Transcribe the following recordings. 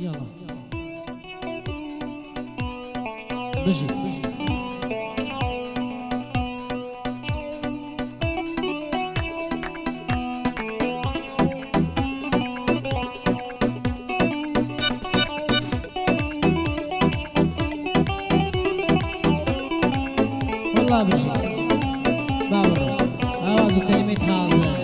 يلا بجي والله بجي باور آواز وكلمة هذا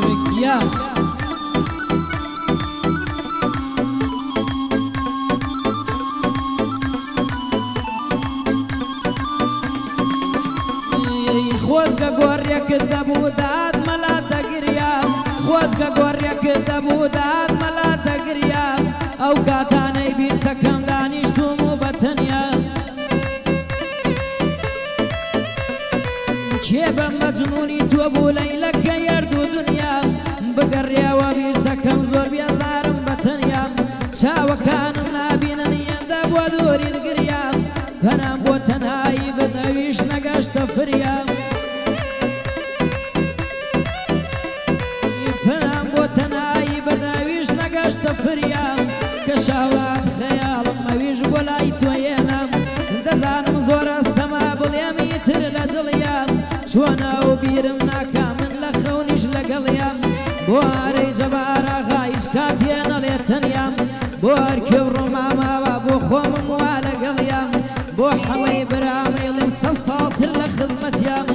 تركيا خوزگا گوریا کدبو داد ملا دگریا خوزگا گوریا کدبو داد ملا دگریا او کاتانی بیر تکم دانیشتوم و بطنیا چه بم مجنونی تو بو لیلک یردو دنیا بگریا و بیر تکم زور بیازارم بطنیا چاوکانم نابینن ینده بو دوری دگریا تنام بو تنهایی بدویش نگشت فریا فريام كشاوات خيالم ما ويج ولاي توينام دزانم زور السما باليم يتر لدليام شوانا وبيرم ناكامن لخونيش لقليام بواري جبارا غايش كاتين ليتنيام بوار كبرو ماما وابو خوم موالا قليام بو حمي برامي لمس الصاطر لخدمت يام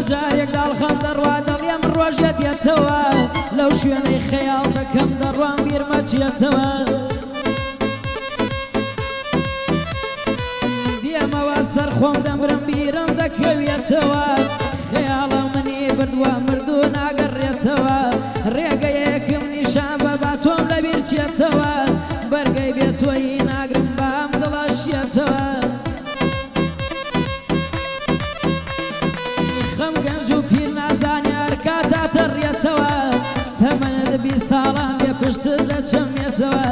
جارێک داڵخەم دەڕوا دەڵێم ڕۆژێ دێتەوە لەو شوێنەی خەیاڵ دەکەم دەڕوام بیرمە چێتەوە دێمەوە سەر خۆم دەمرم بیرم دەکەوێتەوە خەیاڵە منی بردووە مردوو ناگەڕێتەوە ڕێگەیەکم نیشان بە با تۆم لەبیر چێتەوە بەرگەی بێتۆیی ناگرم بام دڵەشێتەوە خەم گەنج و پیر نازانێ هەرکاتا تەڕێتەوە تەمەنت بی ساڵان بێ پشتت دەچەمێتەوە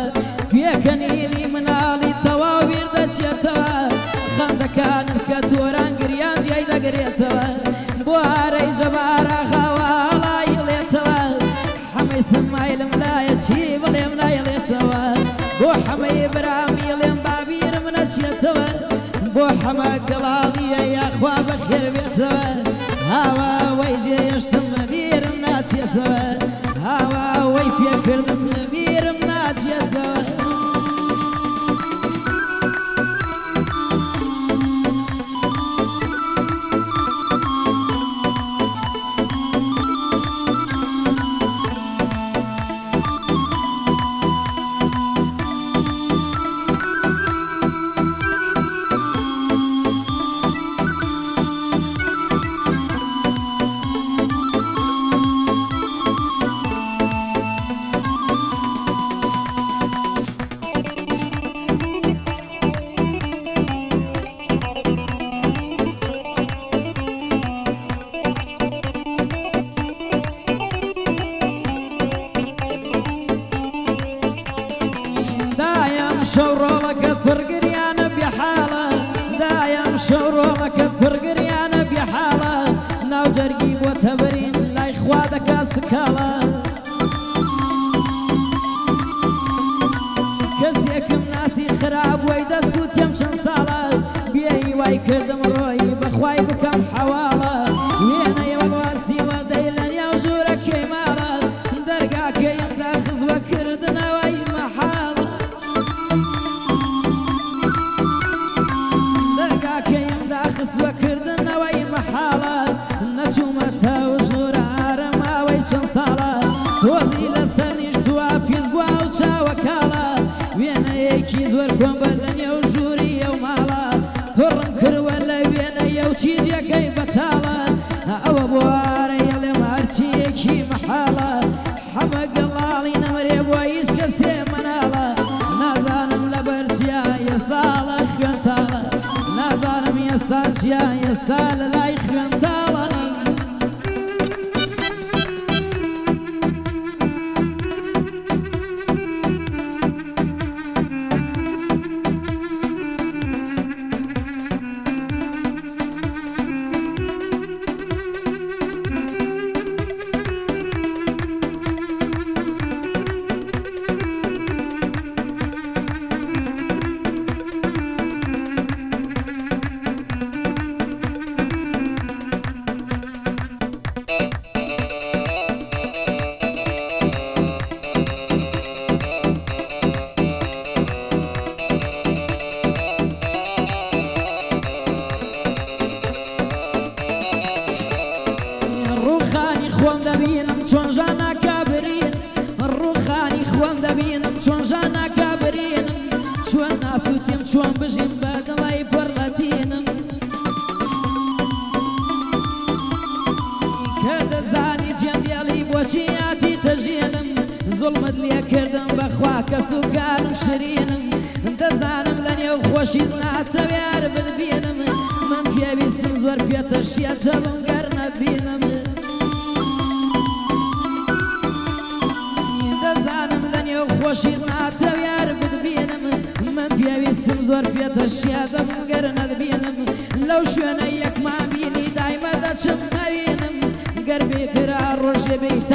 پێکەنیری مناڵی تەواو بیر دەچێتەوە خەندەکانت کە تۆران گریان جیای دەگرێتەوە بۆ هارەی جەبارە خاوەڵای لێتەوە حەمەی سمایلم لایە چی بڵێم نایڵێتەوە بۆ حەمەی برامی لێم بابیرم نەچێتەوە بۆ حەمە گەڵاڵیە یاخوا بەخێر بێتەوە هاوا وەی جێشتم لەبیرم ناچێتەوە هاوا وەی پێکردم لەبیرم ناچێتەوە شورولك فرقريانا بحالة دايم شورولك فرقريانا بحالة ناو جرقيب وتبرين لا إخواتك سكالة كسيكم ناسي خراب ويدا سوت يمشن صالة بيهي واي كردم روي بخواي بكم حوالة وينا يوالواسي وديلن يوجورك چیایە سا لە لای خوێن تاڵەنی خۆم دەبینم چۆن ژان ناکابرین ڕووخانی خۆم دەبینم چۆن ژان ناکابرینم چۆن ناسووتیم چۆن بژیم بە دڵی پڕلەتینم کە دەزانی جێندێڵی بۆچی یاتی تەژێنم زوڵمت لێکردم بەخوا کە سوکارم شرینم دەزانم لە نێو خۆشیت ناتەوێر ببینم من پێویستم زۆر پێتە شێتە بم گەر نەبینم خۆشیت ناتەوێر ببینم من پێویستم زۆر پێتە شێتم گەر نەبینم لەو شوێنە یەکمان بینی دایمە دەچم نەبینم گەر بێکرا ڕۆژێ بێت